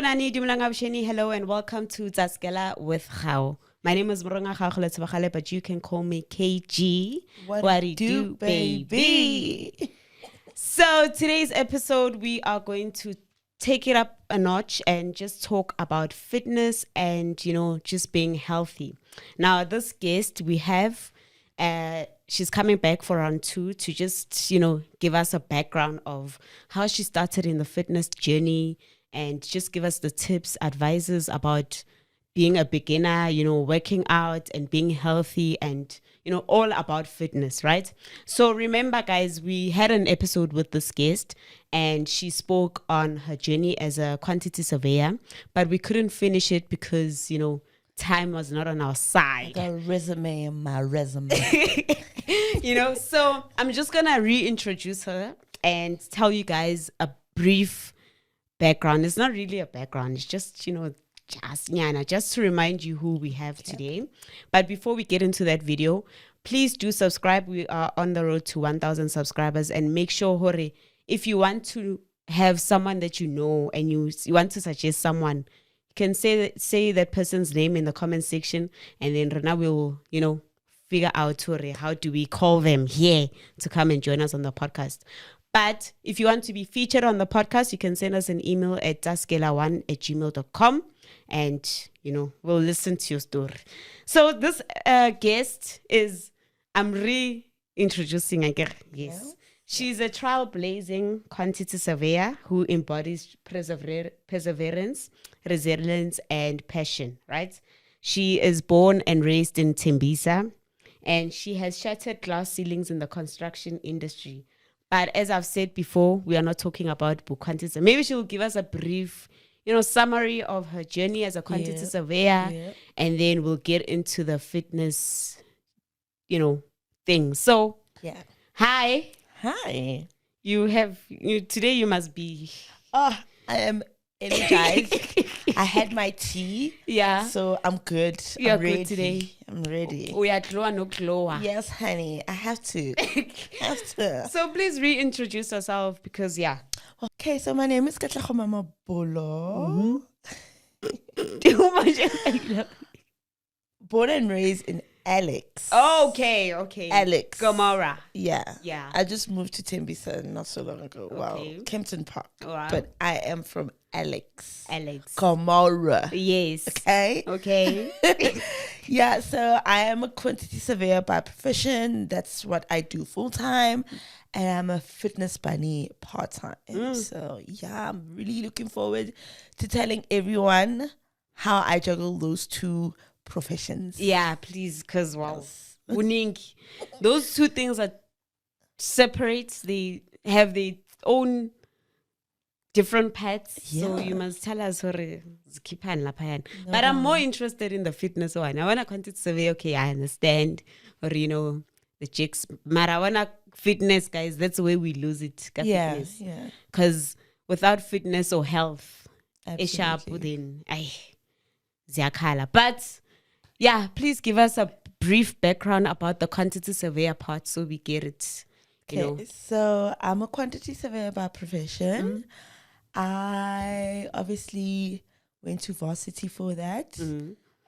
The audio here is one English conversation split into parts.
Sanibonani, Dumlangabsheni, hello and welcome to Tsa-Sgela with Kgau. My name is Mronga Kgau, but you can call me KG. What do you do, baby? So today's episode, we are going to take it up a notch and just talk about fitness and, just being healthy. Now, this guest we have, she's coming back for round 2 to just, give us a background of how she started in the fitness journey and just give us the tips, advices about being a beginner, working out and being healthy and, all about fitness, right? So remember, guys, we had an episode with this guest and she spoke on her journey as a quantity surveyor, but we couldn't finish it because, time was not on our side. I got a resume in my resume. So I'm just going to reintroduce her and tell you guys a brief background. It's not really a background. It's just, just to remind you who we have today. But before we get into that video, please do subscribe. We are on the road to 1,000 subscribers, and make sure, Hore, if you want to have someone that you know and you want to suggest someone, you can say that person's name in the comment section, and then Rana will, figure out, Hore, how do we call them here to come and join us on the podcast. But if you want to be featured on the podcast, you can send us an email at tsa-sgela1@gmail.com. And, we'll listen to your story. So this guest is, I'm reintroducing, I guess. Yes. Yeah. She's a trailblazing quantity surveyor who embodies perseverance, resilience, and passion, right? She is born and raised in Tembisa, and she has shattered glass ceilings in the construction industry. But as I've said before, we are not talking about quantity. Maybe she'll give us a brief summary of her journey as a quantity surveyor, and then we'll get into the fitness, thing. So, hi. Today you must be. Oh, I am energized. I had my tea. Yeah. So I'm good. You're I'm ready. Good today. I'm ready. We are glow no glower. Yes, honey. I have to. So please reintroduce yourself because, Okay, so my name is Katlego Mamabolo. Born and raised in Alex. Okay. Alex. Gomorrah. Yeah. I just moved to Tembisa not so long ago. Okay. Wow. Kempton Park. Wow. But I am from Alex. Alex. Gomorrah. Yes. Okay. Yeah, so I am a quantity surveyor by profession. That's what I do full time. And I'm a fitness bunny part time. So I'm really looking forward to telling everyone how I juggle those two professions. Yeah, please, because those two things are separate. They have their own different paths. Yeah. So you must tell us. But I'm more interested in the fitness one. I want to quantity survey. Okay, I understand. Or the chicks. But I want to fitness, guys. That's the way we lose it. Yeah. Because without fitness or health, absolutely. But please give us a brief background about the quantity surveyor part so we get it. Okay, so I'm a quantity surveyor by profession. I obviously went to varsity for that.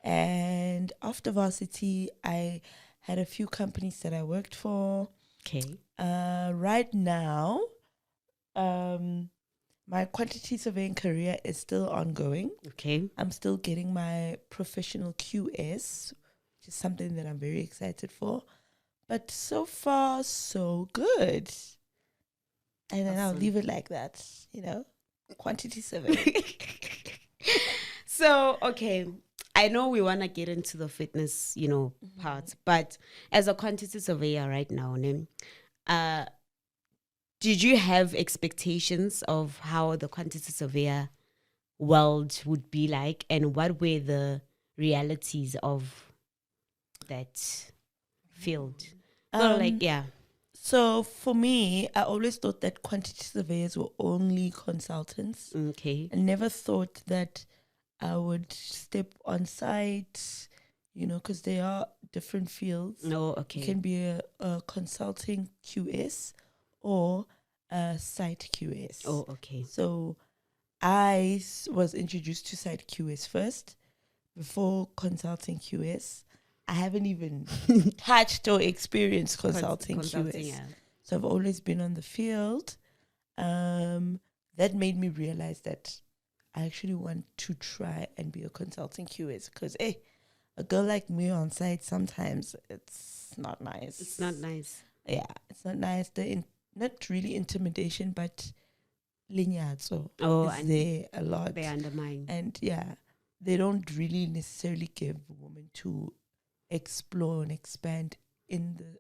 And after varsity, I had a few companies that I worked for. Okay. Right now, my quantity surveying career is still ongoing. Okay. I'm still getting my professional QS, which is something that I'm very excited for. But so far, so good. And then I'll leave it like that, quantity surveying. So, okay. I know we want to get into the fitness, part, but as a quantity surveyor right now, did you have expectations of how the quantity surveyor world would be like, and what were the realities of that field? So for me, I always thought that quantity surveyors were only consultants. Okay. I never thought that I would step on site, because they are different fields. No, okay. You can be a consulting QS or a site QS. Oh, okay. So was introduced to site QS first before consulting QS. I haven't even touched or experienced consulting QS. Yeah. So I've always been on the field. That made me realize that I actually want to try and be a consulting QS because, hey, a girl like me on site, sometimes it's not nice. It's not nice. Yeah, it's not nice. Not really intimidation, but linyatso is there a lot. They undermine. And yeah, they don't really necessarily give women to explore and expand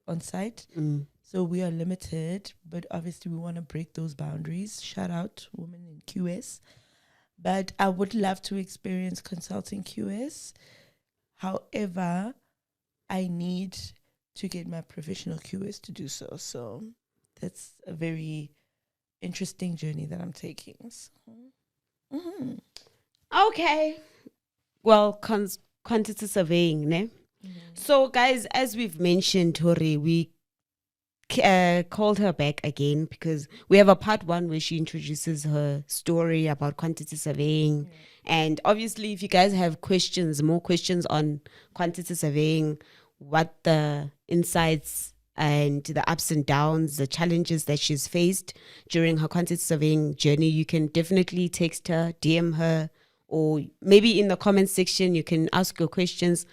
on site. So we are limited, but obviously we want to break those boundaries. Shout out women in QS. But I would love to experience consulting QS. However, I need to get my professional QS to do so. So that's a very interesting journey that I'm taking. So. Okay. Well, quantity surveying, ne? So, guys, as we've mentioned, Tori, we called her back again because we have a part 1 where she introduces her story about quantity surveying. And obviously, if you guys have more questions on quantity surveying, what the insights and the ups and downs, the challenges that she's faced during her quantity surveying journey, you can definitely text her, DM her, or maybe in the comment section, you can ask your questions.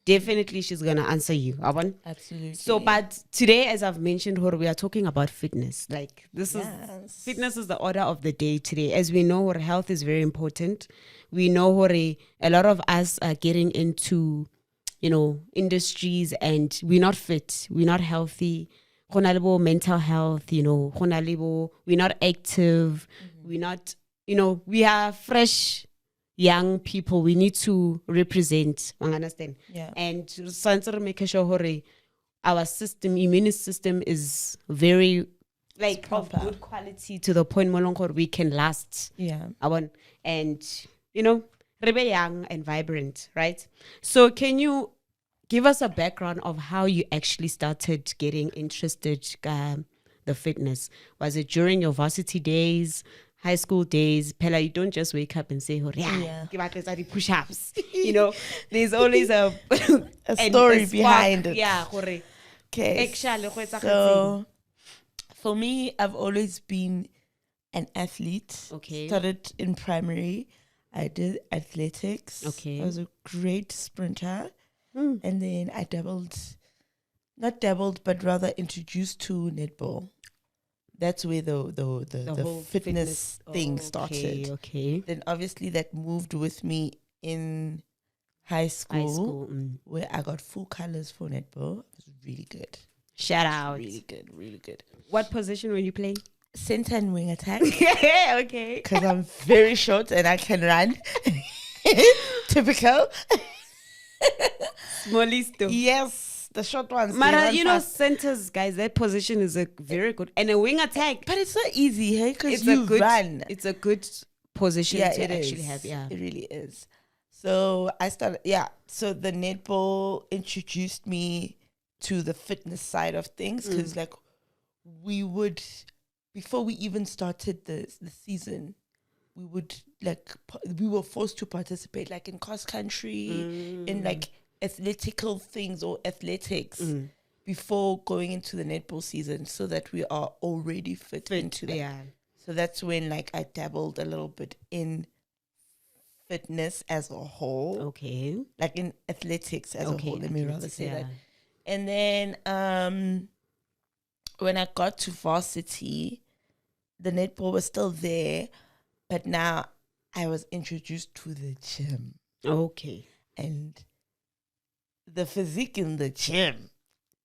Definitely she's going to answer you. Absolutely. So, but today, as I've mentioned, we are talking about fitness. Like fitness is the order of the day today. As we know, health is very important. We know a lot of us are getting into, industries and we're not fit. We're not healthy. Mental health, we're not active. We're not, we are fresh young people. We need to represent, understand? Yeah. And make sure our immune system is very of good quality to the point we can last. Yeah. And rebe young and vibrant, right? So can you give us a background of how you actually started getting interested the fitness? Was it during your varsity days, high school days? Pella, you don't just wake up and say, push-ups. There's always a story behind it. Yeah. Okay. So for me, I've always been an athlete. Okay. Started in primary. I did athletics. Okay. I was a great sprinter. And then I not dabbled, but rather introduced to netball. That's where the whole fitness thing started. Okay. Then obviously that moved with me in high school. Where I got full colors for netball. It was really good. Shout out. Really good, really good. What position were you playing? Center and wing attack. Okay. Because I'm very short and I can run. Typical. Smallista. Yes, the short ones. Mara, centers, guys, that position is a very good, and a wing attack. But it's not easy, hey? Because you run. It's a good position to actually have. Yeah, it really is. So I started. Yeah. So the netball introduced me to the fitness side of things because, we would, before we even started the season, we would we were forced to participate in cross country, in athletical things or athletics before going into the netball season, so that we are already fit into that. Yeah. So that's when I dabbled a little bit in fitness as a whole. Okay. In athletics as a whole. Let me rather say that. And then when I got to varsity, the netball was still there. But now I was introduced to the gym. Okay. And the physique in the gym,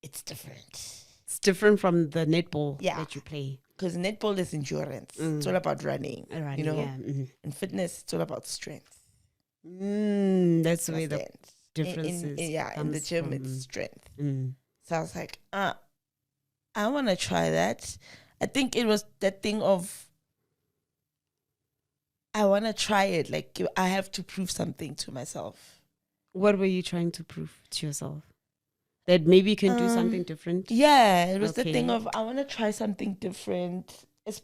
it's different. It's different from the netball that you play. Because netball is endurance. It's all about running. Yeah. And fitness, it's all about strength. That's where the difference is. In the gym, it's strength. So I was like, I want to try that. I think it was that thing of, I want to try it. I have to prove something to myself. What were you trying to prove to yourself? That maybe you can do something different? Yeah, it was the thing of, I want to try something different. It's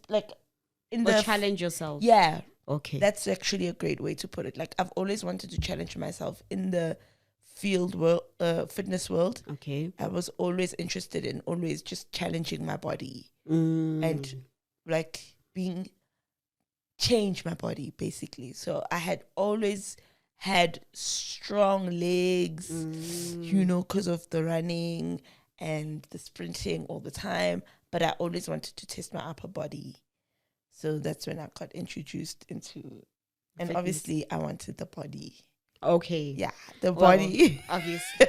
challenge yourself. Yeah, Okay. That's actually a great way to put it. Like, I've always wanted to challenge myself in the field world, fitness world. Okay. I was always interested in always just challenging my body Mm. and like change my body basically. So I had always had strong legs, you know, because of the running and the sprinting all the time. But I always wanted to test my upper body. So that's when I got introduced into, and Fitness. obviously I wanted the body. Okay. Yeah, the Well, body. obviously.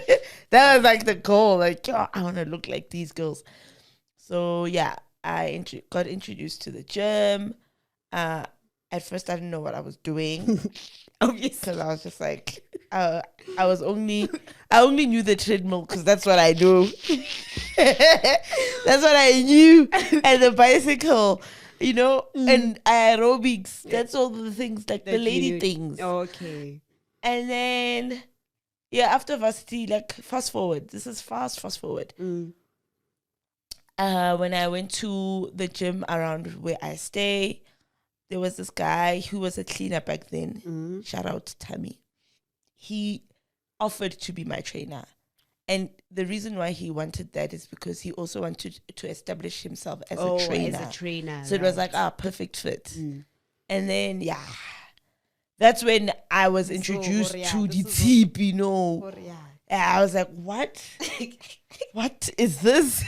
That was like the goal. Like, oh, I want to look like these girls. So yeah, I got introduced to the gym. At first, I didn't know what I was doing Obviously. because I was just like, I only knew the treadmill because that's what I do. That's what I knew, and the bicycle, you know, and aerobics. That's all the things like the That you lady knew. things. Okay. And then, yeah, after varsity, like fast forward. This is fast forward. Mm. When I went to the gym around where I stay, there was this guy who was a cleaner back then. Shout out to Tammy. He offered to be my trainer. And the reason why he wanted that is because he also wanted to establish himself as a trainer. As a trainer. So it was like, perfect fit. And then, yeah, that's when I was introduced to the tip, you know. And I was like, what? What is this?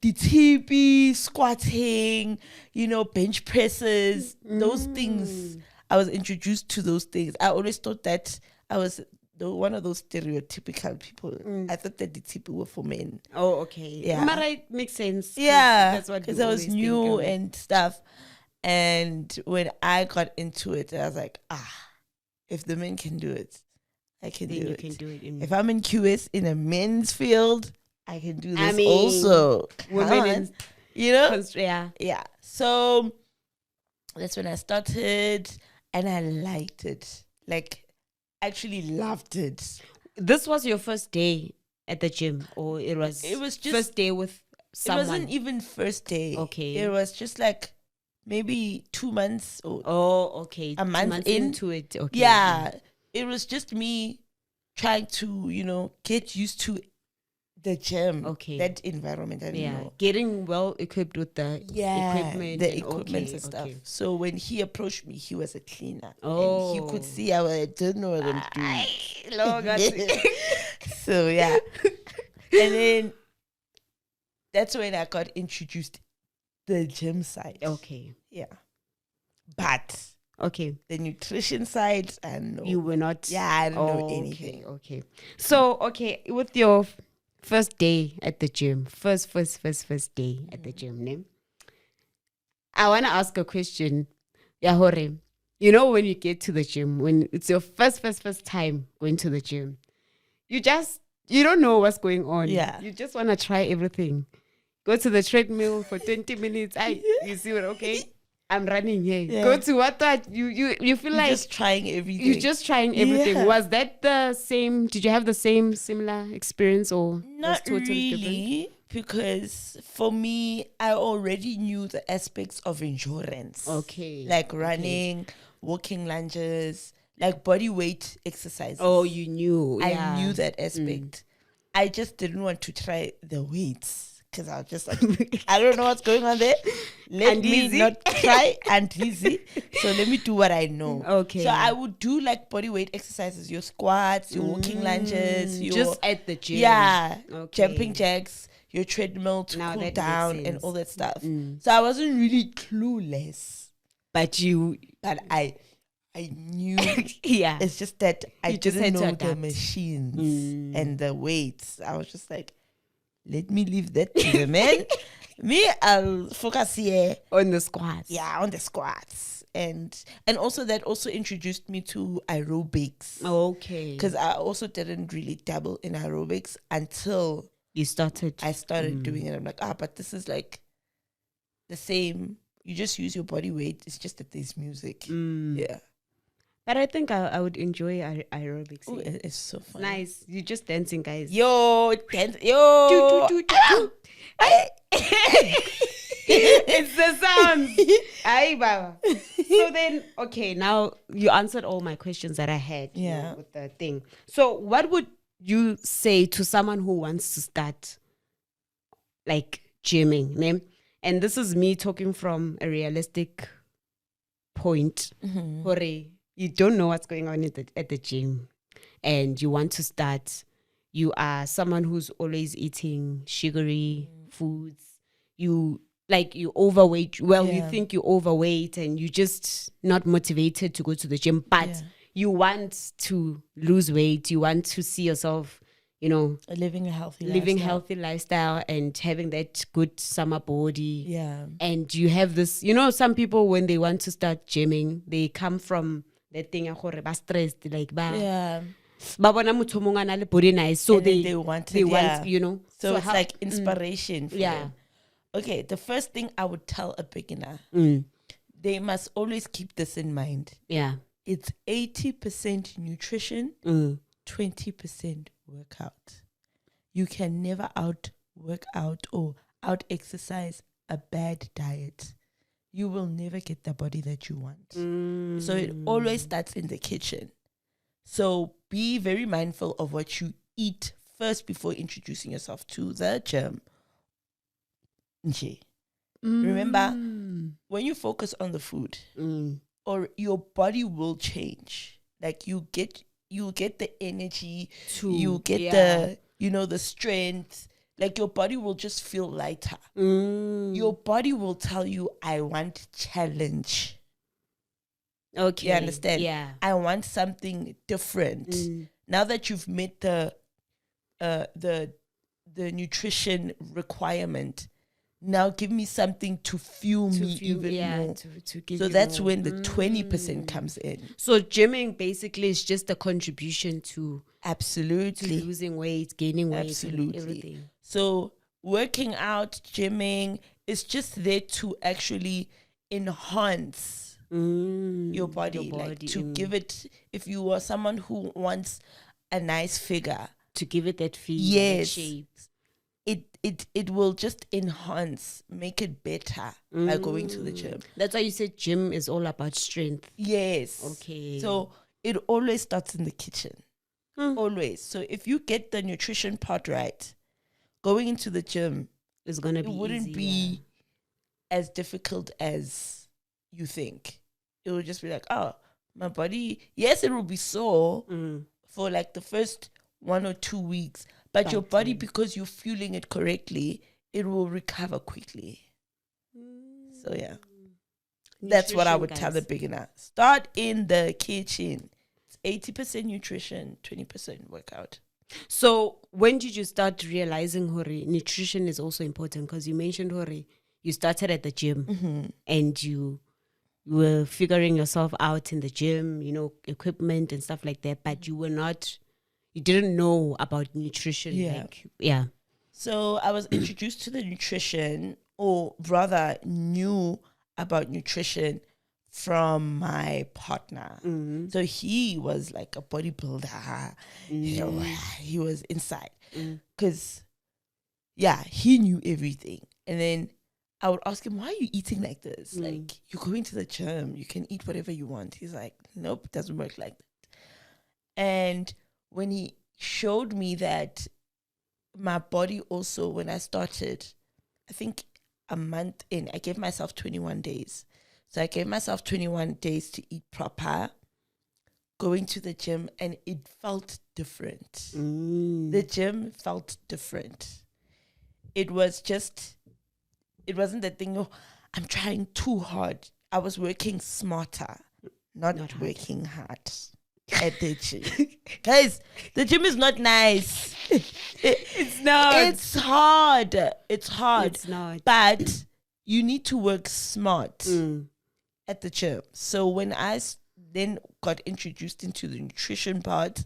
The TP, squatting, you know, bench presses, those things. I was introduced to those things. I always thought that I was one of those stereotypical people. I thought that the TP were for men. Oh, okay. Yeah. But it makes sense. Yeah. That's what because I was new and stuff. And when I got into it, I was like, if the men can do it, I can then do you it. can do it. If I'm in QS in a men's field, I can do this mean, also. women in, you know? yeah. Yeah. So that's when I started and I liked it. Like, actually loved it. This was your first day at the gym, or it was just first day with someone? It wasn't even first day. Okay. It was just like maybe 2 months or okay. a 2 month months in. into it. Okay. Yeah. It was just me trying to, you know, get used to the gym. Okay. That environment. I don't know. Getting well equipped with the equipment. The equipment and stuff. Okay. So when he approached me, he was a cleaner. Oh. And he could see I didn't know what I'm doing. Lord, So yeah. And then that's when I got introduced the gym side. Okay. Yeah. But okay. the nutrition side, I know. You were not. Yeah, I didn't know anything. Okay. So, with your first day at the gym, first day at the gym, ne? I want to ask a question. Yahore, you know, when you get to the gym, when it's your first time going to the gym, you don't know what's going on. Yeah. You just want to try everything. Go to the treadmill for 20 minutes. You see what, okay? I'm running here. Yeah. Go to what you feel like just trying everything. you're just trying everything. Yeah. Was that the same? Did you have the similar experience, or Not was totally really, because for me, I already knew the aspects of endurance. Okay. Like running, walking lunges, like body weight exercises. Oh, you knew. I knew that aspect. I just didn't want to try the weights. Because I was just like, I don't know what's going on there. Let me not try and easy. So let me do what I know. Okay. So I would do like body weight exercises, your squats, your walking lunges, your just at the gym. Yeah. Okay. Jumping jacks, your treadmill to Now cool that down makes and sense. all that stuff. So I wasn't really clueless. But I knew. Yeah. It's just that I You just didn't had to know the adapt. machines and the weights. I was just like, let me leave that to the men. Me, I'll focus here. On the squats. Yeah, on the squats. And also that also introduced me to aerobics. Okay. Because I also didn't really dabble in aerobics until You started. I started doing it. I'm like, but this is like the same. You just use your body weight. It's just that there's music. Yeah. But I think I would enjoy aerobics. Oh, Yeah. it's so fun. Nice. You're just dancing, guys. Yo, dance. Yo. It's the sounds. Aye, Baba. So then, okay, now you answered all my questions that I had with the thing. So what would you say to someone who wants to start like gymming? Ne? And this is me talking from a realistic point. You don't know what's going on at the gym and you want to start. You are someone who's always eating sugary foods. You overweight. Well, you think you're overweight and you're just not motivated to go to the gym, but you want to lose weight. You want to see yourself, living a healthy lifestyle and having that good summer body. Yeah. And you have this, some people when they want to start gymming, they come from that thing ba stressed, like ba bona motho mongwe a na le body nice, so they want so it's like inspiration for them. Okay, the first thing I would tell a beginner, they must always keep this in mind. It's 80% nutrition, 20% workout. You can never out-work out or out-exercise a bad diet. You will never get the body that you want. So it always starts in the kitchen. So be very mindful of what you eat first before introducing yourself to the gym. Remember, when you focus on the food, or your body will change. Like you get the energy, you get the strength. Like your body will just feel lighter. Your body will tell you, I want challenge. Okay. You understand? Yeah. I want something different. Now that you've met the nutrition requirement, now give me something to fuel me even more. To give so you that's more. when the 20% comes in. So gymming basically is just a contribution to absolutely losing weight, gaining weight, absolutely and everything. So working out, gymming is just there to actually enhance your body, like to give it. If you are someone who wants a nice figure, to give it that feel, that shape. It will just enhance, make it better by going to the gym. That's why you said gym is all about strength. Yes. Okay. So it always starts in the kitchen. Always. So if you get the nutrition part right, going into the gym is gonna be it wouldn't easy, be as difficult as you think. It will just be like, oh, my body, yes, it will be sore for like the first 1 or 2 weeks, but your body, because you're fueling it correctly, it will recover quickly. So yeah, that's what I would tell the beginner. Start in the kitchen. It's 80% nutrition, 20% workout. So when did you start realizing, Hori, nutrition is also important? Because you mentioned, Hori, you started at the gym and you were figuring yourself out in the gym, equipment and stuff like that, but you didn't know about nutrition. So I was introduced to the nutrition, or rather knew about nutrition from my partner. So he was like a bodybuilder. He was inside. Because, he knew everything. And then I would ask him, why are you eating like this? Like, you're going to the gym. You can eat whatever you want. He's like, nope, it doesn't work like that. And when he showed me that my body also, when I started, I think a month in, I gave myself 21 days. So I gave myself 21 days to eat proper, going to the gym, and it felt different. The gym felt different. It wasn't the thing, I'm trying too hard. I was working smarter, not working hard at the gym. Guys, the gym is not nice. It's not. It's hard. It's not. But you need to work smart at the gym. So when I then got introduced into the nutrition part,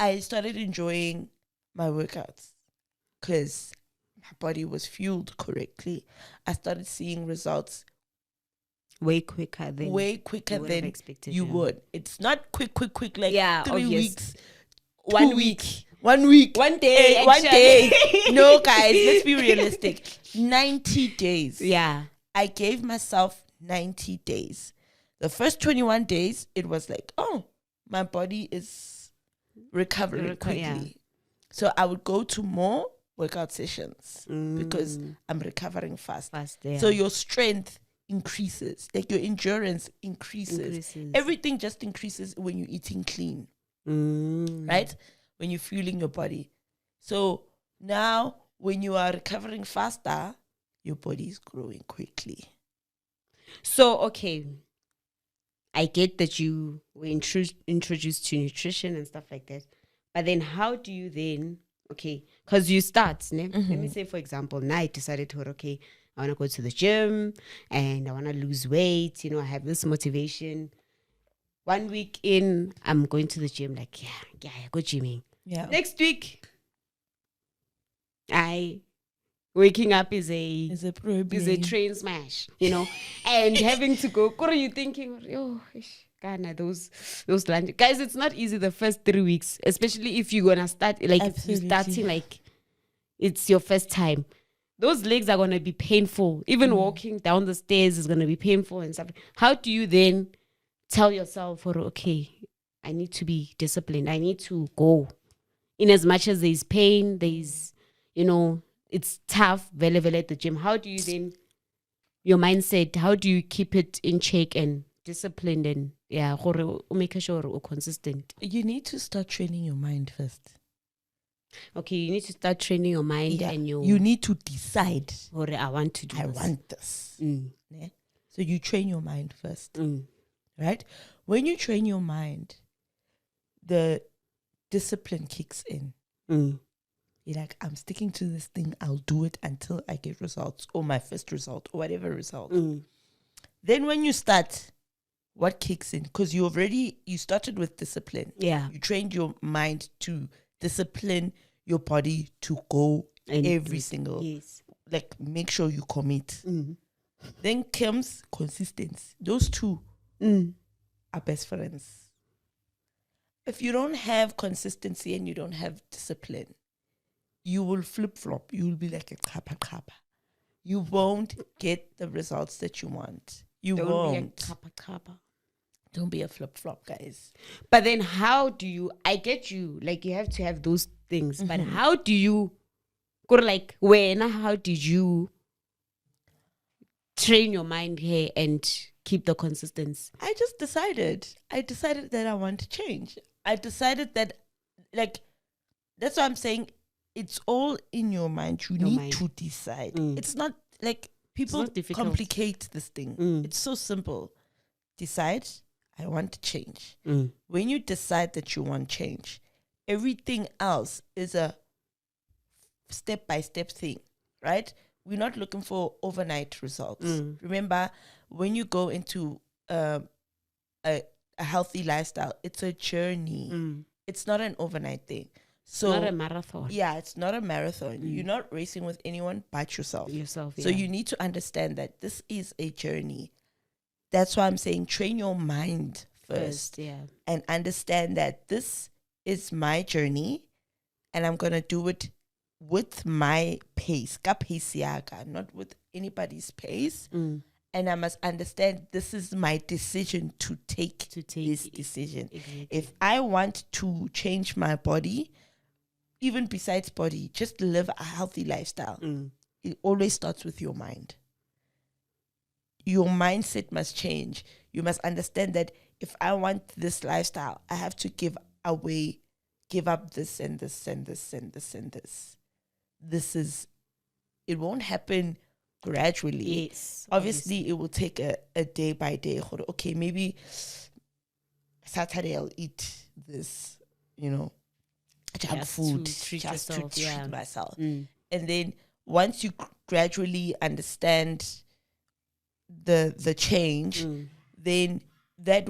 I started enjoying my workouts because my body was fueled correctly. I started seeing results way quicker than you would. It's not quick like 3 obvious. weeks, 1 week. 1 week, 1 day, one day. No, guys, let's be realistic. 90 days. Yeah. I gave myself 90 days. The first 21 days, it was like, oh, my body is recovering quickly. Yeah. So I would go to more workout sessions because I'm recovering fast. Yeah. So your strength increases, like your endurance increases. Everything just increases when you're eating clean, right? When you're fueling your body. So now when you are recovering faster, your body is growing quickly. So, okay, I get that you were introduced to nutrition and stuff like that. But then how do you then, okay, because you start, let me say, for example, now I decided to, okay, I want to go to the gym and I want to lose weight. You know, I have this motivation. 1 week in, I'm going to the gym, like, yeah, I go gymming. Yeah. Next week, waking up is a train smash, you know, and having to go. What are you thinking? Oh, Ghana, those lunch. Guys, it's not easy the first 3 weeks, especially if you're gonna start like if you're starting like it's your first time. Those legs are gonna be painful. Even walking down the stairs is gonna be painful and stuff. How do you then tell yourself, okay, I need to be disciplined. I need to go. In as much as there's pain, there's, you know, it's tough, vele at the gym. How do you then, your mindset, how do you keep it in check and disciplined and make sure you're consistent? You need to start training your mind first. Okay, you need to start training your mind and you need to decide. I want to do this. I want this. Yeah? So you train your mind first. Right? When you train your mind, the discipline kicks in. You're like, I'm sticking to this thing. I'll do it until I get results or my first result or whatever result. Then when you start, what kicks in? Because you started with discipline. Yeah. You trained your mind to discipline your body to go every single, like make sure you commit. Then comes consistency. Those two are best friends. If you don't have consistency and you don't have discipline, you will flip-flop. You will be like a kappa. You won't get the results that you want. Don't be a kappa. Don't be a flip-flop, guys. But then how do you, I get you, like you have to have those things, but how do you, how did you train your mind here and keep the consistency? I just decided. That I want to change. I decided that, like, that's what I'm saying. It's all in your mind. You need to decide. It's not like people complicate this thing. It's so simple. Decide, I want to change. When you decide that you want change, everything else is a step-by-step thing, right? We're not looking for overnight results. Remember, when you go into a healthy lifestyle, it's a journey. It's not an overnight thing. So, not a marathon. Yeah, it's not a marathon. You're not racing with anyone but yourself. So you need to understand that this is a journey. That's why I'm saying train your mind first. And understand that this is my journey and I'm going to do it with my pace. Not with anybody's pace. And I must understand this is my decision to take this decision. Exactly. If I want to change my body, even besides body, just live a healthy lifestyle. It always starts with your mind. Your mindset must change. You must understand that if I want this lifestyle, I have to give up this and this and this and this and this. It won't happen gradually. Yes. Obviously, it will take a day by day. Okay, maybe Saturday I'll eat this, junk food just to treat myself. And then once you gradually understand the change, then that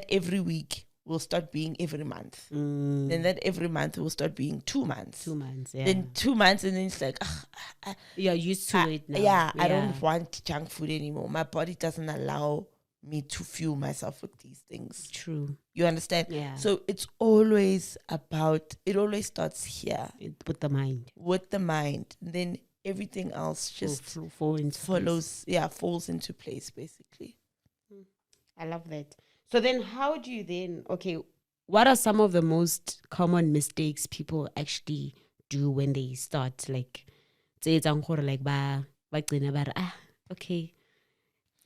every week will start being every month. Then that every month will start being 2 months. 2 months, yeah. Then 2 months, and then it's like, you're used to it now. Yeah, I don't want junk food anymore. My body doesn't allow me to fuel myself with these things. True. You understand? Yeah. So it always starts here. With the mind. With the mind. Then everything else just follows. falls into place basically. I love that. So then how do you then, what are some of the most common mistakes people actually do when they start? Like, okay,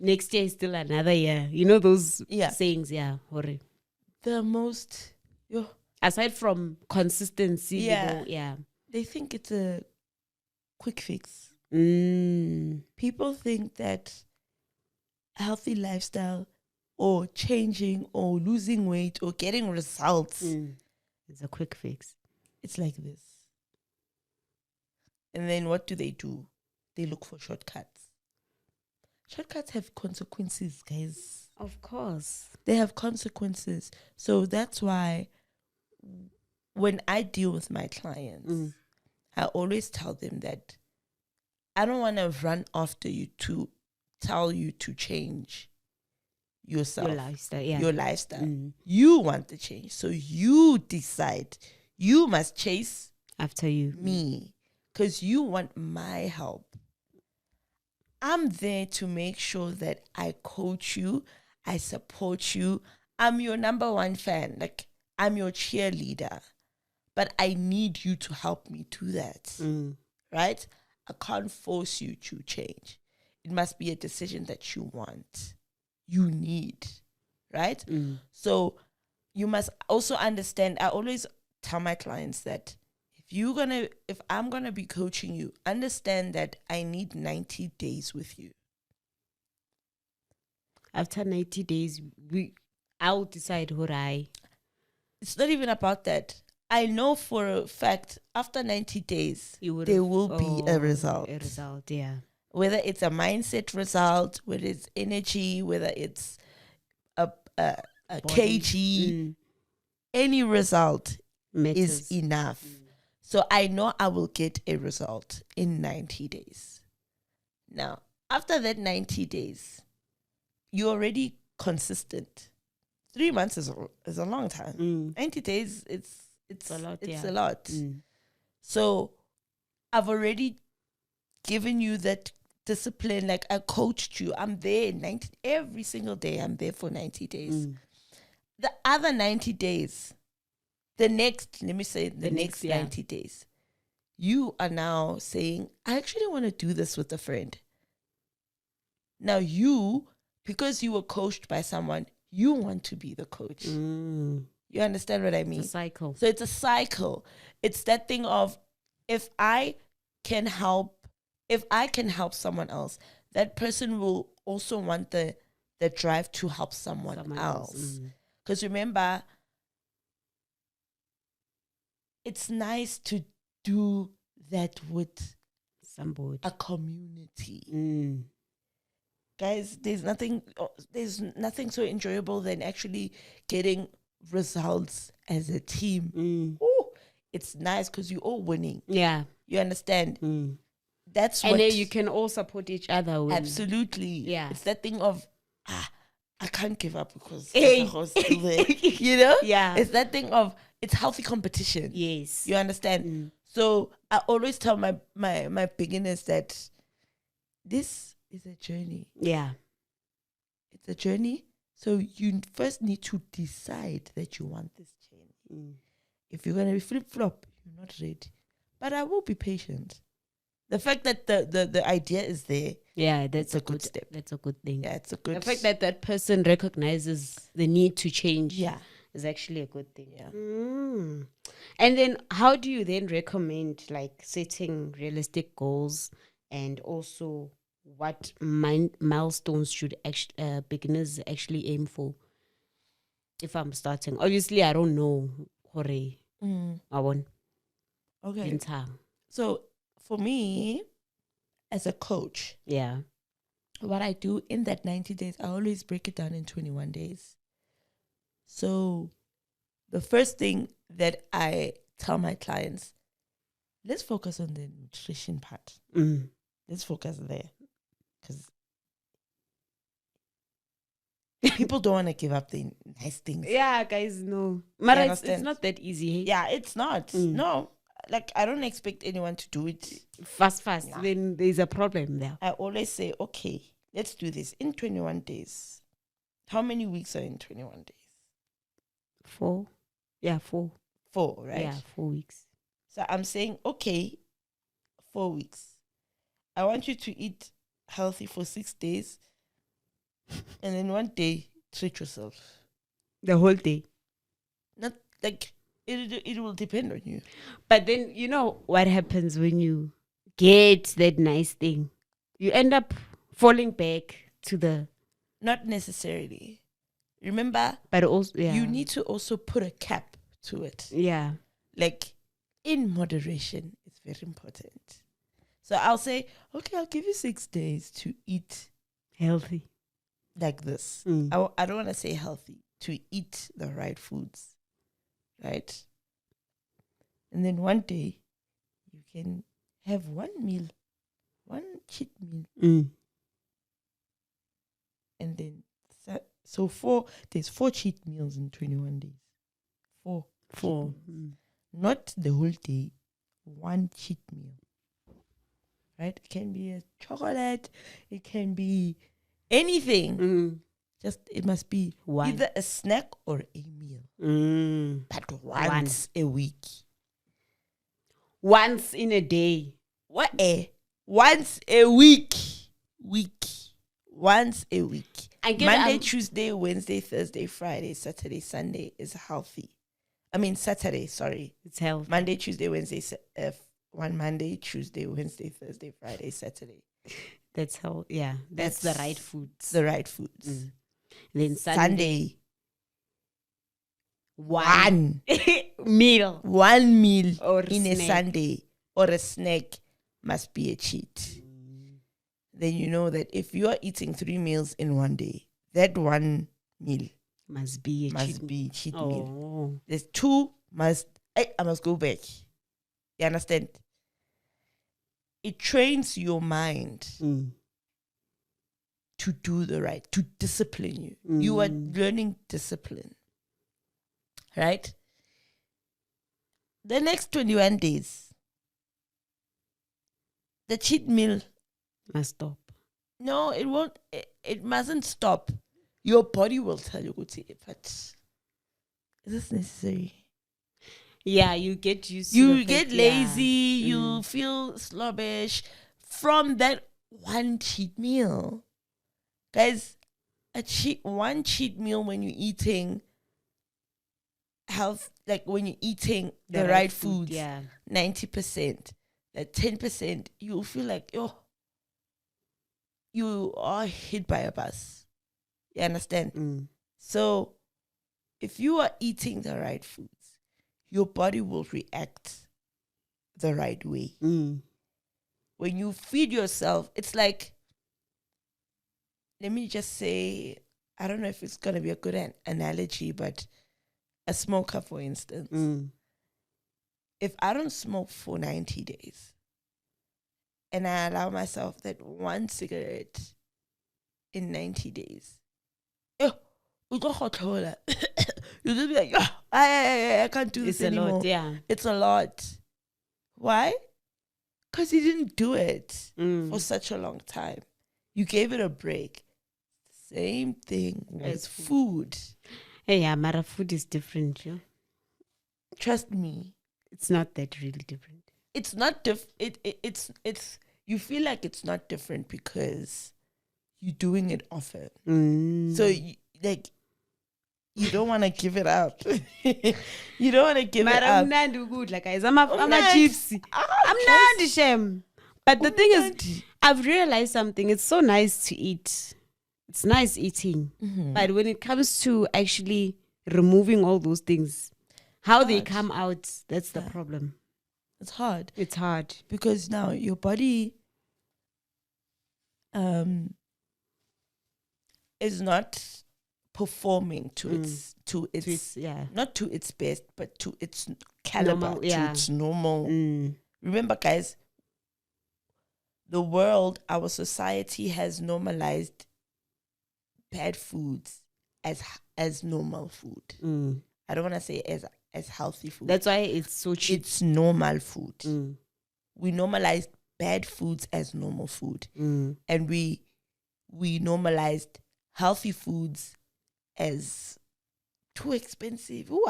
next year is still another year. You know those sayings, The most, aside from consistency, they think it's a quick fix. Mm. People think that a healthy lifestyle or changing or losing weight or getting results It's a quick fix. It's like this. And then what do? They look for shortcuts. Shortcuts have consequences, guys. Of course. They have consequences. So that's why when I deal with my clients, I always tell them that I don't want to run after you to tell you to change yourself. Your lifestyle. You want the change. So you decide. You must chase after me because you want my help. I'm there to make sure that I coach you, I support you. I'm your number one fan. Like, I'm your cheerleader. But I need you to help me do that. Right? I can't force you to change. It must be a decision that you want. You need. Right? So you must also understand, I always tell my clients that if I'm gonna be coaching you, understand that I need 90 days with you. After 90 days, I'll decide what It's not even about that. I know for a fact after 90 days there will be a result. A result, yeah. Whether it's a mindset result, whether it's energy, whether it's a kg, any result is enough. So I know I will get a result in 90 days. Now, after that 90 days, you're already consistent. 3 months is a long time. 90 days, it's a lot. It's a lot. So I've already given you that discipline. Like, I coached you. I'm there every single day. I'm there for 90 days. The other 90 days, the next 90 days, you are now saying, I actually want to do this with a friend. Now because you were coached by someone, you want to be the coach. You understand what I mean? It's a cycle. So it's a cycle. It's that thing of, if I can help someone else, that person will also want the drive to help someone else. Because remember, it's nice to do that with somebody, a community. Guys, there's nothing so enjoyable than actually getting results as a team. Ooh, it's nice because you're all winning. Yeah. You understand? That's and then you can all support each other. Absolutely. Yeah. It's that thing of, I can't give up because Kgau's still there. You know? Yeah. It's that thing of, it's healthy competition. Yes. You understand? So I always tell my beginners that this is a journey. Yeah. It's a journey. So you first need to decide that you want this journey. If you're going to be flip-flop, you're not ready. But I will be patient. The fact that the idea is there. Yeah, that's a good step. That's a good thing. Yeah, it's a good. The fact that person recognizes the need to change. Yeah. Is actually a good thing. Yeah. And then how do you then recommend like setting realistic goals, and also what milestones should beginners actually aim for? If I'm starting, obviously I don't know. I want. Okay. So for me, as a coach, what I do in that 90 days, I always break it down in 21 days. So the first thing that I tell my clients, let's focus on the nutrition part. Let's focus there. Because people don't want to give up the nice things. Yeah, guys, no. But it's not that easy. Yeah, it's not. No. like I don't expect anyone to do it Fast. Then there's a problem there. I always say, okay, let's do this in 21 days. How many weeks are in 21 days? 4. Yeah, 4. 4, right? Yeah, 4 weeks. So I'm saying, okay, 4 weeks. I want you to eat healthy for 6 days. And then one day, treat yourself. The whole day. Not like, it will depend on you. But then, you know what happens when you get that nice thing? You end up falling back to the... Not necessarily. Remember, But also, you need to also put a cap to it. Yeah. Like, in moderation, it's very important. So I'll say, okay, I'll give you 6 days to eat Healthy. like this. Mm. I don't want to say healthy, to eat the right foods, right? And then one day, you can have one meal, one cheat meal. Mm. And then, there's 4 cheat meals in 21 days. 4. 4. cheat meals. Not the whole day, one cheat meal. Right? It can be a chocolate, it can be anything. Mm. Just, it must be One. either a snack or a meal. Mm. But once a week. Once in a day. What once a week. Once a week. Monday, Tuesday, Wednesday, Thursday, Friday, Saturday, Sunday is healthy. I mean Saturday, sorry. It's healthy. Monday, Tuesday, Wednesday, one Monday, Tuesday, Wednesday, Thursday, Friday, Saturday. That's how, yeah. That's the right foods. The right foods. Mm. Then Sunday. One meal. One meal Or in a snack. Sunday or a snack must be a cheat. Then you know that if you are eating 3 meals in one day, that one meal Must be a cheat. be cheat Oh. meal. There's 2 I must go back. You understand? It trains your mind Mm. to do the right, to discipline you. You are learning discipline. Right? The next 21 days, the cheat meal, Must stop. no, it won't, it mustn't stop. Your body will tell you, but is this necessary? Yeah, you get used to You the get fact, lazy, yeah. you feel sluggish from that one cheat meal. Guys, one cheat meal when you're eating health, like when you're eating the right foods, Yeah. 90%, that 10%, you'll feel like, you are hit by a bus. You understand? Mm. So if you are eating the right foods, your body will react the right way. Mm. When you feed yourself, it's like, let me just say, I don't know if it's going to be a good analogy, but a smoker, for instance. Mm. If I don't smoke for 90 days and I allow myself that one cigarette in 90 days, you just be like, I can't do this It's a anymore. lot, yeah. It's a lot. Why? Because you didn't do it Mm. for such a long time. You gave it a break. Same thing As with food. Hey, yeah, Mara food is different, yeah. Trust me. It's not that really different. It's not it's you feel like it's not different because you're doing it often. Mm. So you don't want to give it up. You don't want to give it up. Mara good, like I'm a gypsy. Ah, I'm not ashamed. But the thing is, I've realized something. It's so nice to eat. It's nice eating. Mm-hmm. But when it comes to actually removing all those things, how they Hard. come out, that's the problem. It's hard. It's hard. Because now your body is not performing to its Yeah. not to its best, but to its caliber, Normal, yeah. to its normal. Mm. Remember, guys, the world, our society has normalized bad foods as normal food. Mm. I don't want to say as healthy food. That's why it's so cheap. It's normal food. Mm. We normalized bad foods as normal food. Mm. And we normalized healthy foods as too expensive. Ooh,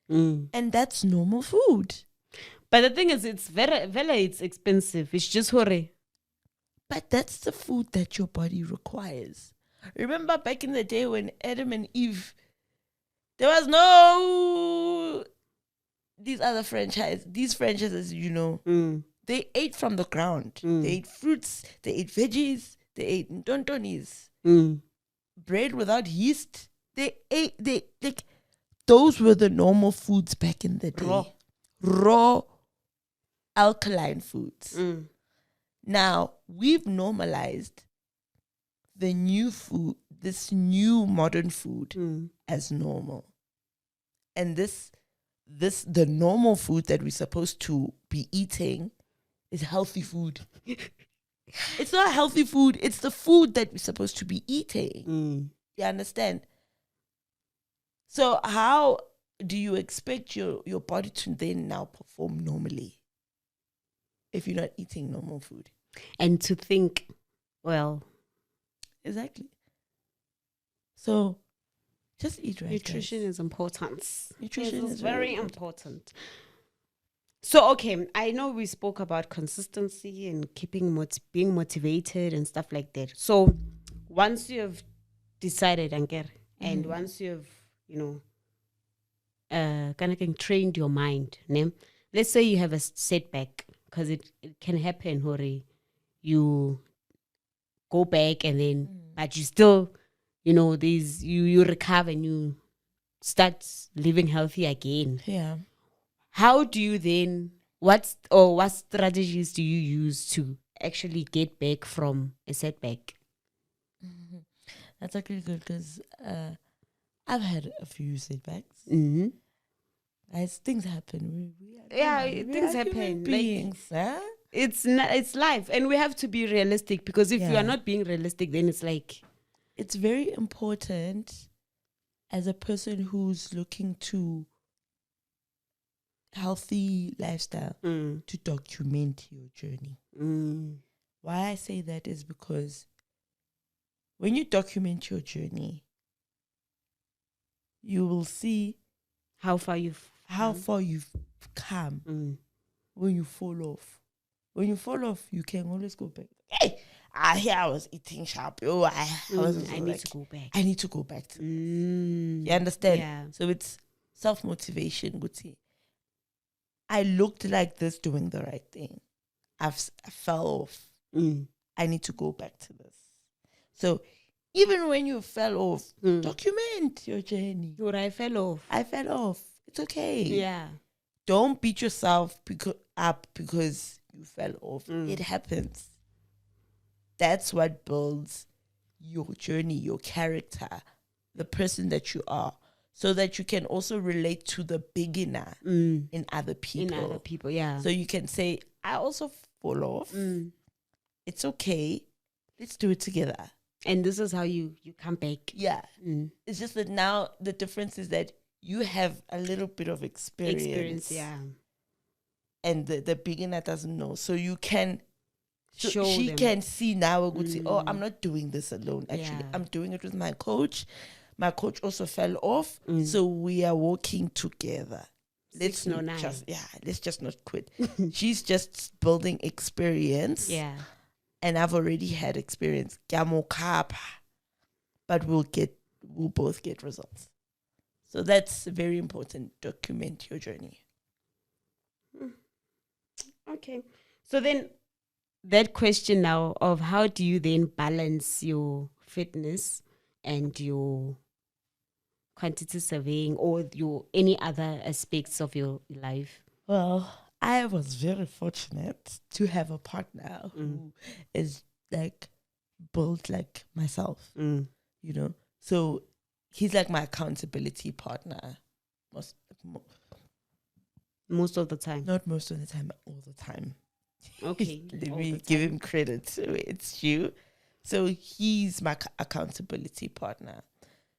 and that's normal food. But the thing is, it's very it's expensive. It's just hore. But that's the food that your body requires. Remember back in the day when Adam and Eve, there was no these franchises, you know, they ate from the ground. They ate fruits, they ate veggies, they ate dontonis, bread without yeast. Those were the normal foods back in the day. Raw alkaline foods. Now we've normalized the new food, this new modern food as normal. And the normal food that we're supposed to be eating is healthy food. It's not healthy food, it's the food that we're supposed to be eating. You understand? So how do you expect your body to then now perform normally if you're not eating normal food? And to think, well, exactly. So just eat right. Nutrition guys. is important. Nutrition is very important. So, okay, I know we spoke about consistency and being motivated and stuff like that. So, once you have decided, and once you have, kind of trained your mind, let's say you have a setback, because it can happen, Hori. You go back and then, but you still, you recover and you start living healthy again. Yeah. How do you then, what strategies do you use to actually get back from a setback? That's actually good because I've had a few setbacks. As things happen. Things happen. Beings, huh? It's life, and we have to be realistic, because if you are not being realistic, then it's like, it's very important as a person who's looking to healthy lifestyle to document your journey. Why I say that is because when you document your journey, you will see how far you've come when you fall off. When you fall off, you can always go back. Hey, I was eating sharp. I need to go back. I need to go back to this. You understand? Yeah. So it's self-motivation. I looked like this doing the right thing. I fell off. I need to go back to this. So even when you fell off, document your journey. I fell off. It's okay. Yeah. Don't beat yourself up because you fell off. It happens. That's what builds your journey, your character, the person that you are, so that you can also relate to the beginner in other people. Yeah. So you can say, I also fall off. It's okay. Let's do it together. And this is how you come back. Yeah. It's just that now the difference is that you have a little bit of experience. Yeah. And the beginner doesn't know. So you can show she them. Can see now a good say, oh, I'm not doing this alone. Actually, Yeah. I'm doing it with my coach. My coach also fell off. So we are working together. Let's just not quit. She's just building experience. Yeah. And I've already had experience. But we'll both get results. So that's very important. Document your journey. Okay. So then that question now of how do you then balance your fitness and your quantity surveying or your any other aspects of your life? Well, I was very fortunate to have a partner who is like built like myself, So he's like my accountability partner most of the time. Not most of the time, all the time. Okay. Let me give him credit. It's you. So he's my accountability partner.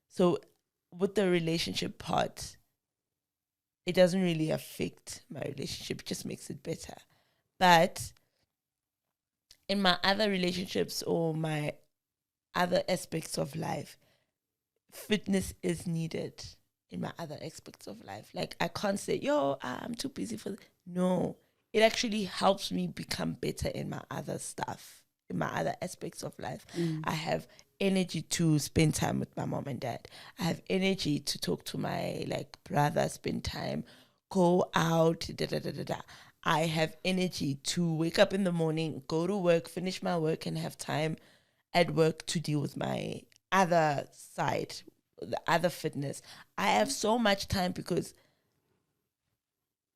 So with the relationship part, it doesn't really affect my relationship. It just makes it better. But in my other relationships or my other aspects of life, fitness is needed in my other aspects of life. Like, I can't say, yo, I'm too busy for no. It actually helps me become better in my other stuff, in my other aspects of life. I have energy to spend time with my mom and dad. I have energy to talk to my brother, spend time, go out, I have energy to wake up in the morning, go to work, finish my work, and have time at work to deal with my other side, the other fitness. I have so much time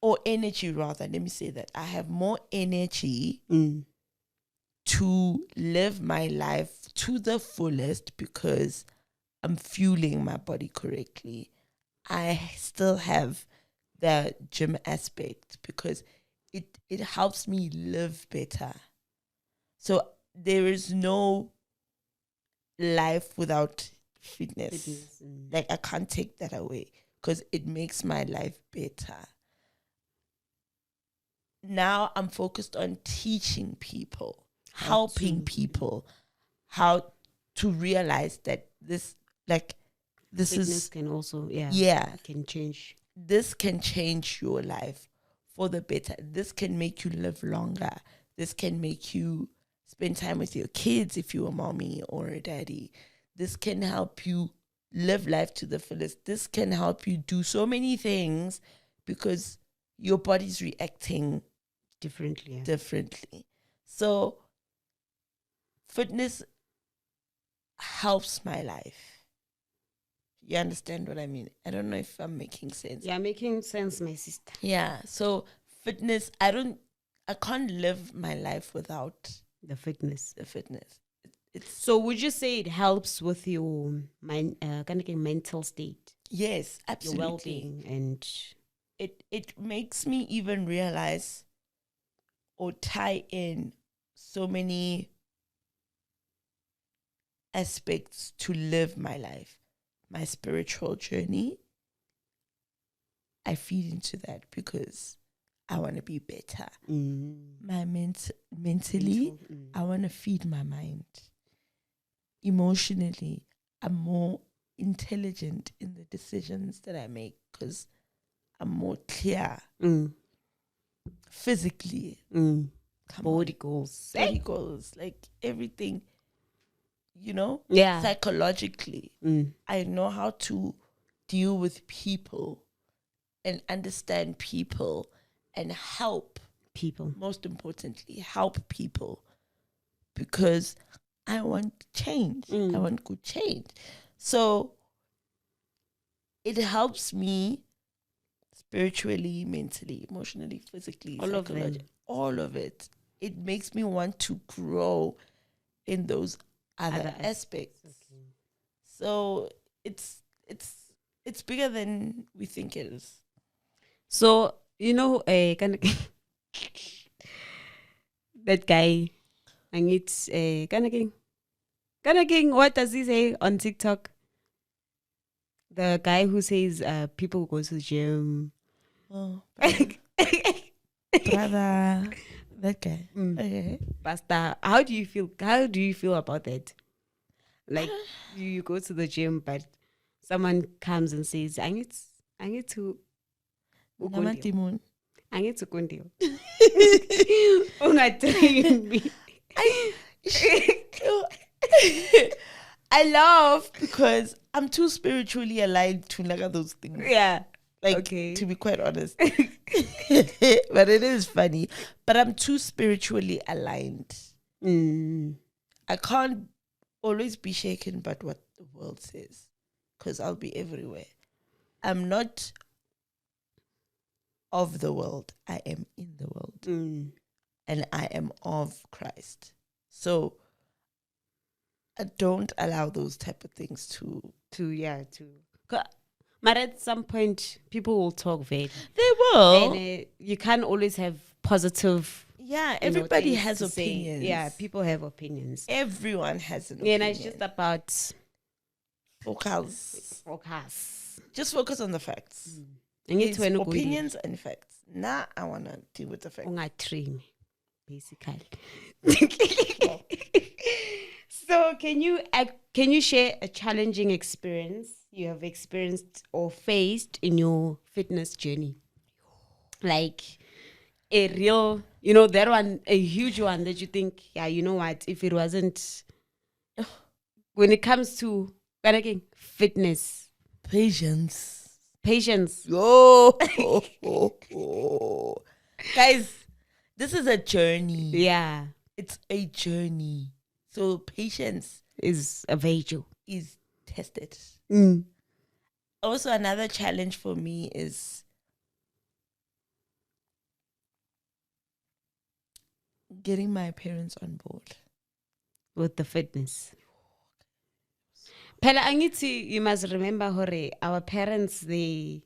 or energy rather, let me say that. I have more energy to live my life to the fullest because I'm fueling my body correctly. I still have the gym aspect because it helps me live better. So there is no life without fitness. Like, I can't take that away because it makes my life better. Now I'm focused on teaching people, helping people how to realize that this fitness can also can change. This can change your life for the better. This can make you live longer. This can make you spend time with your kids if you're a mommy or a daddy. This can help you live life to the fullest. This can help you do so many things because your body's reacting differently. So fitness helps my life. You understand what I mean? I don't know if I'm making sense. Yeah, making sense, my sister. Yeah. So fitness, I can't live my life without the fitness. So would you say it helps with your mental state? Yes, absolutely. Your well-being, and it makes me even realize or tie in so many aspects to live my life. My spiritual journey, I feed into that because I want to be better. My mentally, I want to feed my mind. Emotionally, I'm more intelligent in the decisions that I make because I'm more clear. Physically, body goals, like everything. Psychologically, I know how to deal with people and understand people and help people. Most importantly, help people because I want change. I want good change. So it helps me spiritually, mentally, emotionally, physically, psychologically, all of it. It makes me want to grow in those other aspects. Okay. So it's bigger than we think it is. So that guy, and it's what does he say on TikTok? The guy who says people go to the gym. Oh, brother. That guy. Okay. Pastor, how do you feel? How do you feel about that? Like, you go to the gym, but someone comes and says, I need to Namatimun. I need to continue. Ungatrain me. I laugh because I'm too spiritually aligned to like those things. Yeah. To be quite honest. But it is funny. But I'm too spiritually aligned. I can't always be shaken by what the world says because I'll be everywhere. I'm not of the world. I am in the world. And I am of Christ. So I don't allow those type of things to. But at some point, people will talk vague. They will. And you can't always have positive. Yeah, everybody has opinions. Say. Yeah, people have opinions. Everyone has an opinion. And it's just about focus. Focus. Just focus on the facts. It's opinions and facts. Now I want to deal with the facts. Train, basically. So can you share a challenging experience you have experienced or faced in your fitness journey? Like a real, that one, a huge one that you think, yeah, you know what, if it wasn't, when it comes to fitness. Patience. Oh. Guys, this is a journey. Yeah. It's a journey. So patience is a virtue. Is tested. Mm. Also, another challenge for me is getting my parents on board with the fitness. Pela Angiti, you must remember, Hore, our parents, they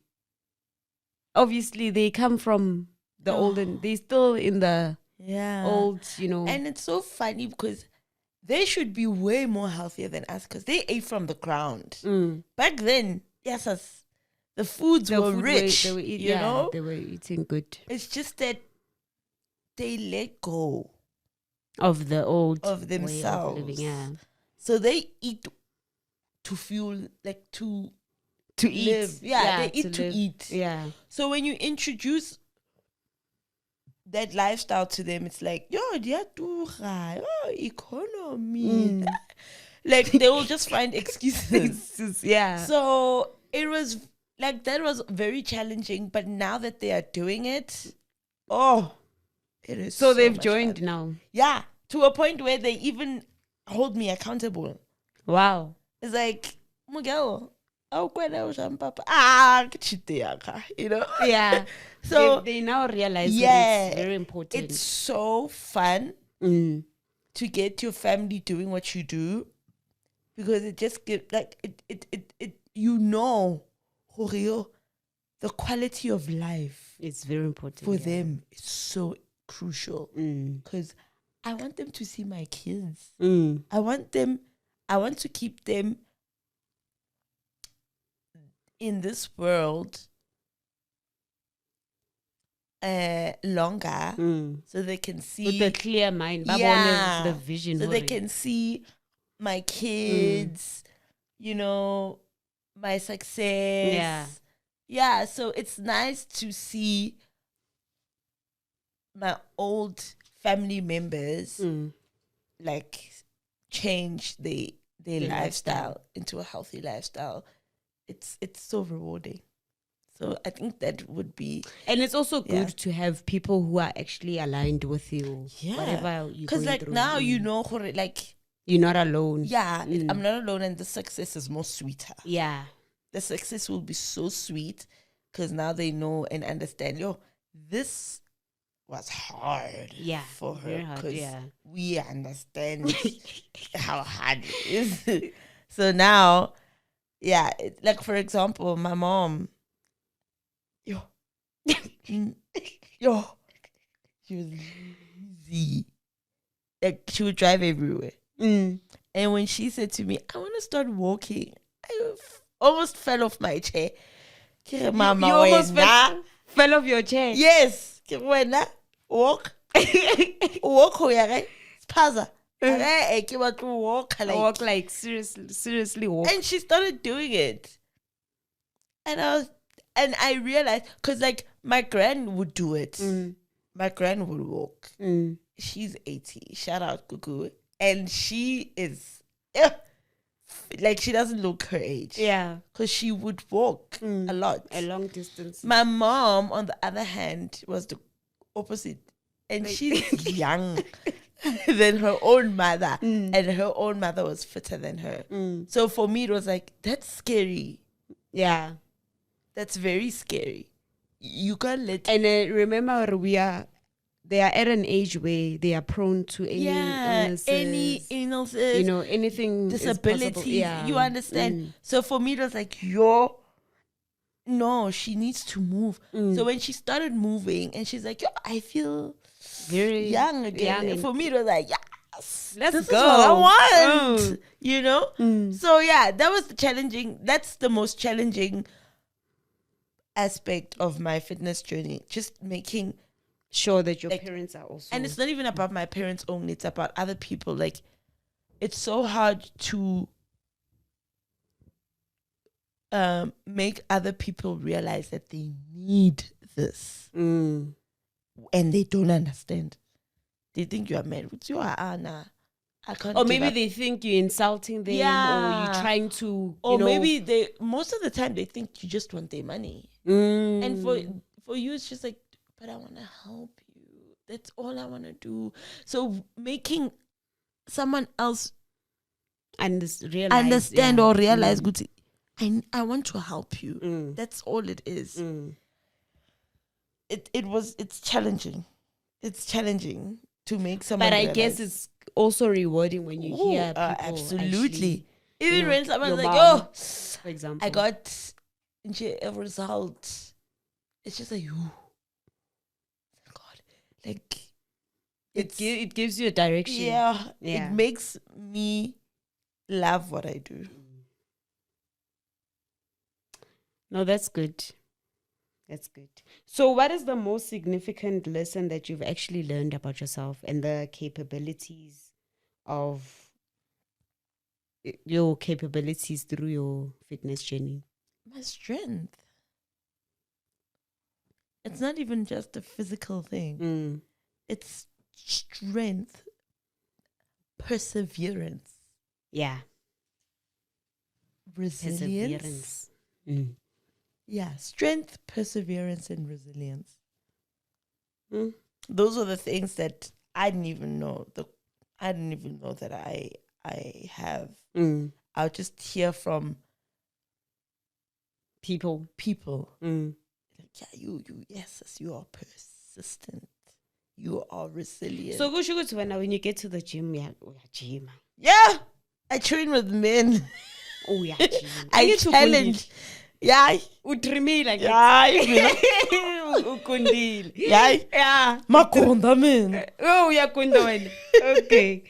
come from the olden, they still in the old, And it's so funny because they should be way more healthier than us because they ate from the ground. Back then, the foods were rich. They were they were eating good. It's just that they let go of the old of themselves. Way of living, yeah. So they eat to fuel, like to live. Eat. Yeah, they eat to eat. Yeah. So when you introduce that lifestyle to them, it's like, economy. Like they will just find excuses. Yeah. So it was like, that was very challenging. But now that they are doing it, it is so they've joined now. Yeah, to a point where they even hold me accountable. Wow. It's like, Miguel, yeah. So they now realize that it's very important. It's so fun to get your family doing what you do, because it just gives, like, it the quality of life. It's very important for them. It's so crucial because I want them to see my kids. I want to keep them in this world longer, so they can see with a clear mind. The vision. So they can see my kids, my success. Yeah. So it's nice to see my old family members like change their lifestyle into a healthy lifestyle. It's so rewarding. So I think that would be, and it's also good to have people who are actually aligned with you. Whatever you, because like now like you're not alone. Yeah, I'm not alone, and the success is more sweeter. Yeah, the success will be so sweet because now they know and understand. This was hard. Yeah, for her because we understand how hard it is. So now, like for example, my mom. She was easy. Like she would drive everywhere. And when she said to me, I want to start walking, I almost fell off my chair. You almost fell off your chair? Yes. Walk. Walk. Spaza. Walk like seriously walk. And she started doing it. And I realized, because like my gran would do it. My gran would walk. She's 80. Shout out Cuckoo. And she is, like she doesn't look her age. Yeah. Because she would walk a lot. A long distance. My mom, on the other hand, was the opposite. And she's young than her own mother. And her own mother was fitter than her. So for me, it was like, that's scary. Yeah. That's very scary. You can't let... And remember, they are at an age where they are prone to any illnesses. Any illnesses. Anything. Disability. Yeah. You understand? So for me, it was like, no, she needs to move. So when she started moving and she's like, I feel very young again. For me, it was like, yes, let's this go. is what I want. So yeah, that was that's the most challenging aspect of my fitness journey, just making sure that your like, parents are also. and it's not even about my parents only, it's about other people. Like, it's so hard to make other people realize that they need this and they don't understand. They think you are mad. You are Anna. I can't. Or maybe they think you're insulting them, or you're trying to, or maybe they, most of the time they think you just want their money. And for you, it's just like, but I want to help you. That's all I want to do. So making someone else understand or realize, good, I want to help you. That's all it is. It's challenging. It's challenging to make someone. But I realize. guess it's also rewarding when you hear people absolutely. Actually, even when someone's like, mom, for example, I got a result. It's just like, oh God, like it gives you a direction. Yeah, it makes me love what I do. No, that's good. That's good. So what is the most significant lesson that you've actually learned about yourself and the capabilities of your capabilities through your fitness journey? My strength. It's not even just a physical thing. It's strength, perseverance. Yeah. Resilience. Yeah, strength, perseverance, and resilience. Those are the things that I didn't even know. I didn't even know that I have. I'll just hear from people. Like, yeah, you yes, you are persistent. You are resilient. So good when you get to the gym, gym. Yeah, I train with men. Oh yeah, I challenge. Yeah. Utrimi like Ukundile. Yeah. Makonda man. Oh, yeah, kunda. Okay.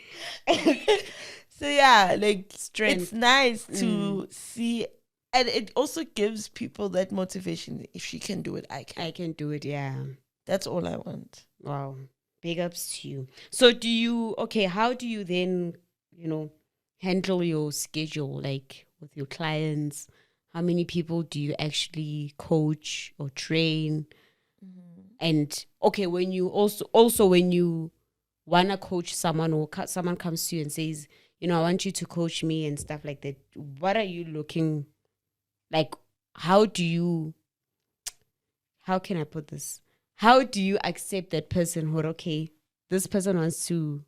So yeah, like strength. It's nice to see, and it also gives people that motivation. If she can do it, I can. I can do it, yeah. That's all I want. Wow. Big ups to you. So how do you then, handle your schedule, like with your clients? How many people do you actually coach or train? And when you also when you wanna coach someone, or someone comes to you and says, I want you to coach me and stuff like that, what are you looking like? How can I put this? How do you accept that person who, this person wants to?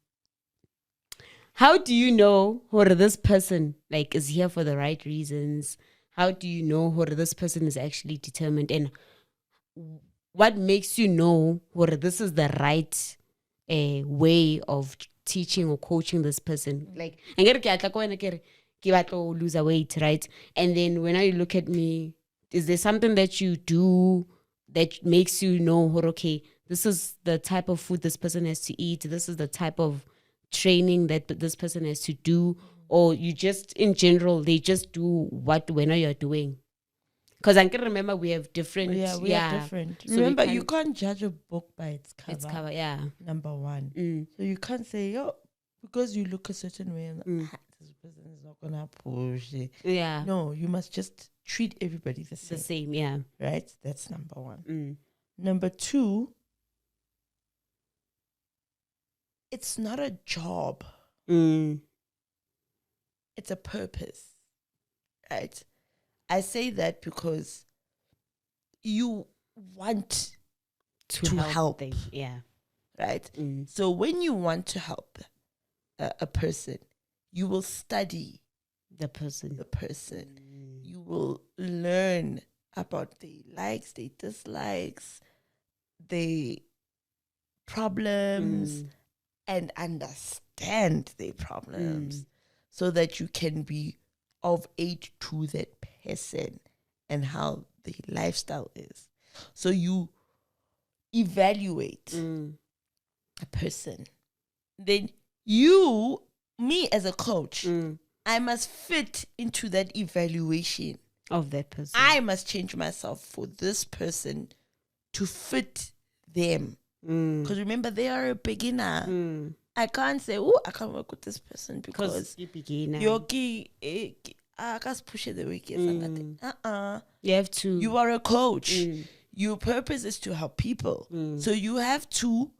How do you know whether this person is here for the right reasons? How do you know whether this person is actually determined? And what makes you know whether this is the right way of teaching or coaching this person? Like, I get lose weight, right? And then when I look at me, is there something that you do that makes you know, this is the type of food this person has to eat, this is the type of training that this person has to do, or you just, in general, they just do when you're doing? Because I can remember we have different. Yeah, we are different. So remember, you can't judge a book by its cover. Its cover, yeah. Number one. So you can't say, because you look a certain way, this person is not gonna push it. Yeah. No, you must just treat everybody the same. The same, yeah. Right? That's number one. Number two, it's not a job. It's a purpose. Right? I say that because you want to help them. Yeah. Right? So when you want to help a person, you will study the person. You will learn about their likes, their dislikes, their problems, and understand their problems so that you can be of aid to that person and how the lifestyle is. So you evaluate a person. Then me as a coach, I must fit into that evaluation. of that person. I must change myself for this person to fit them. Because remember, they are a beginner. I can't say, oh, I can't work with this person because you're beginner. I can't push it the way You have to. You are a coach. Your purpose is to help people. So you have to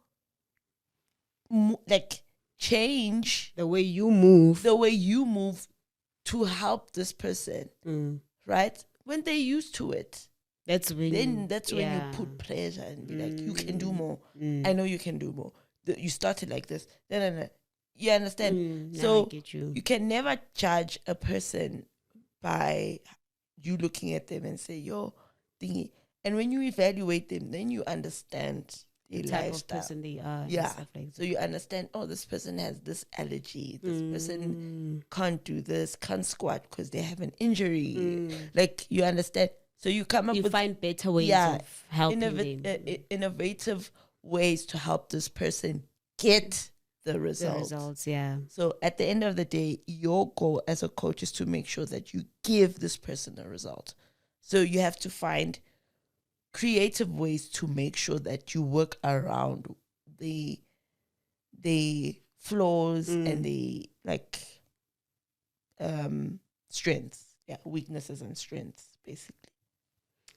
change the way you move. To help this person. Right? When they're used to it. That's when you put pressure and be like, you can do more. I know you can do more. You started like this. No. You understand? So I get you. You can never judge a person by you looking at them and say, yo, thingy. And when you evaluate them, then you understand the type of person they are. Yeah. And stuff like that. So you understand, oh, this person has this allergy. This person can't do this, can't squat because they have an injury. Like, you understand. So you come up with... find better ways of helping them. Innovative ways to help this person get the results. Yeah. So at the end of the day, your goal as a coach is to make sure that you give this person a result. So you have to find creative ways to make sure that you work around the flaws and the strengths. Yeah, weaknesses and strengths, basically.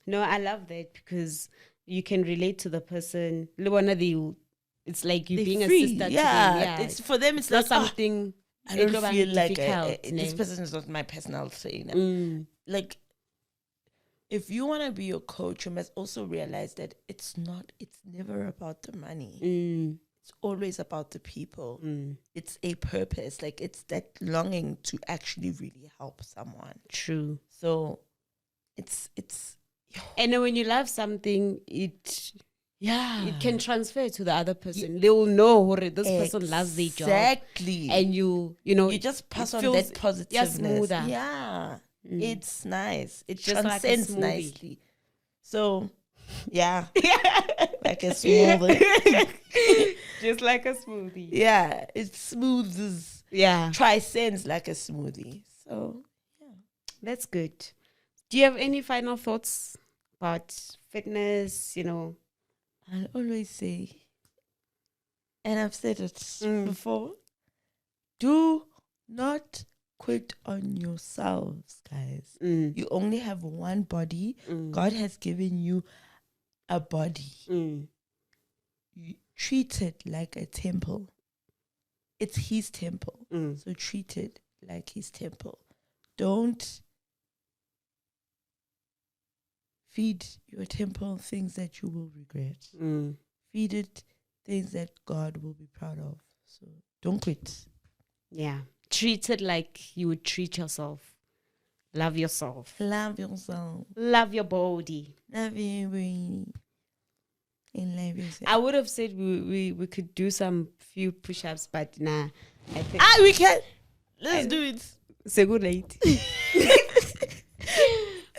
No, I love that because you can relate to the person. It's like you being free. a sister to them. Yeah, it's for them. It's not like something. I don't feel like difficult, this person is not my personal trainer. Like, if you want to be a coach, you must also realize that it's never about the money. It's always about the people. It's a purpose. Like, it's that longing to actually really help someone. True. So it's and then when you love something, it can transfer to the other person. They will know this person loves their job. Exactly. And you just pass on that positiveness. Smoother. Yeah. It's nice. It just transcends like nicely. So, yeah. Like a smoothie. Just like a smoothie. Yeah. It smooths. Yeah. Transcends like a smoothie. So, yeah. That's good. Do you have any final thoughts about fitness, I'll always say, and I've said it before, do not quit on yourselves, guys. You only have one body. God has given you a body. You treat it like a temple. It's his temple. So treat it like his temple. Don't feed your temple things that you will regret. Feed it things that God will be proud of. So don't quit. Yeah. Treat it like you would treat yourself. Love yourself. Love yourself. Love your body. Love you. And love yourself. I would have said we could do some few push-ups, but nah. I think we can. Let's do it. Say good late.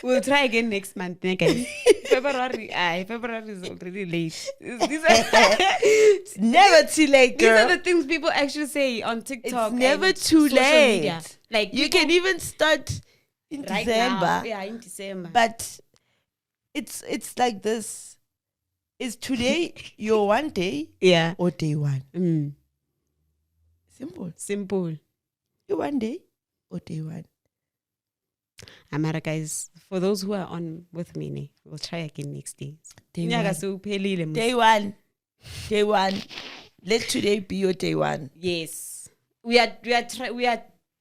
We'll try again next month, guys. February is already late. It's never too late, girl. These are the things people actually say on TikTok. It's never too late. Media. Like, you can even start in right December. Now. Yeah, in December. But it's like this. Is today your one day? Yeah. Or day one? Simple. Your one day or day one? Amara, guys, for those who are on with me, we'll try again next day. Day one. Let today be your day one. Yes. We are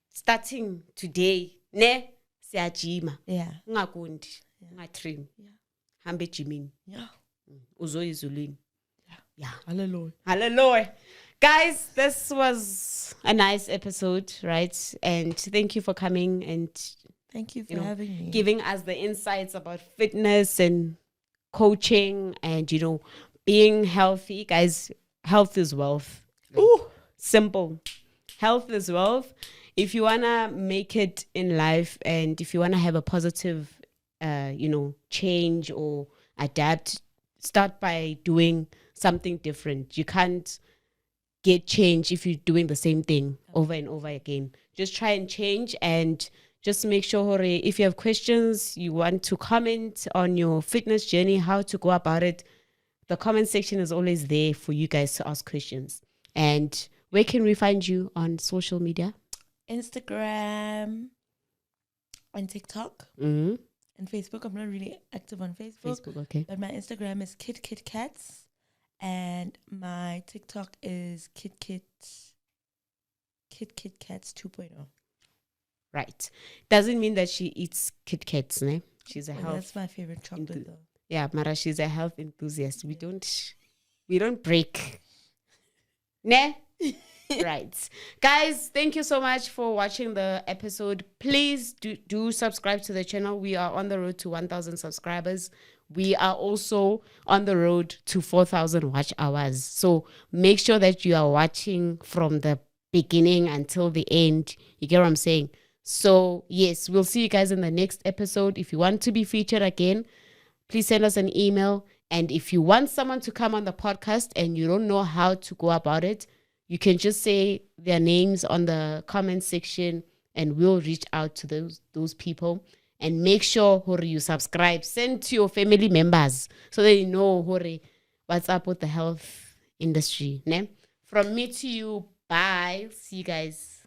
starting today. Ne siyajima. Yeah. Ungakundi. Ungatrim. Yeah. Hambe jimini. Yeah. Uzoyizulwini. Yeah. Hallelujah. Guys, this was a nice episode, right? And thank you for coming and thank you for having me. Giving us the insights about fitness and coaching and, being healthy. Guys, health is wealth. Ooh. Simple. Health is wealth. If you want to make it in life and if you want to have a positive, change or adapt, start by doing something different. You can't get change if you're doing the same thing over and over again. Just try and change and just make sure hore, if you have questions, you want to comment on your fitness journey, how to go about it, the comment section is always there for you guys to ask questions. And where can we find you on social media? Instagram and TikTok and Facebook. I'm not really active on Facebook. Okay. But my Instagram is Katz and my TikTok is Katz 2.0. Right. Doesn't mean that she eats Kit Kats, ne? She's a health. That's my favorite chocolate though. Yeah, Mara, she's a health enthusiast. We don't break. Ne? Right. Guys, thank you so much for watching the episode. Please do subscribe to the channel. We are on the road to 1,000 subscribers. We are also on the road to 4,000 watch hours. So make sure that you are watching from the beginning until the end. You get what I'm saying? So yes, we'll see you guys in the next episode. If you want to be featured again, please send us an email. And if you want someone to come on the podcast and you don't know how to go about it, you can just say their names on the comment section and we'll reach out to those people. And make sure you subscribe. Send to your family members so they know what's up with the health industry. Ne? From me to you, bye. See you guys.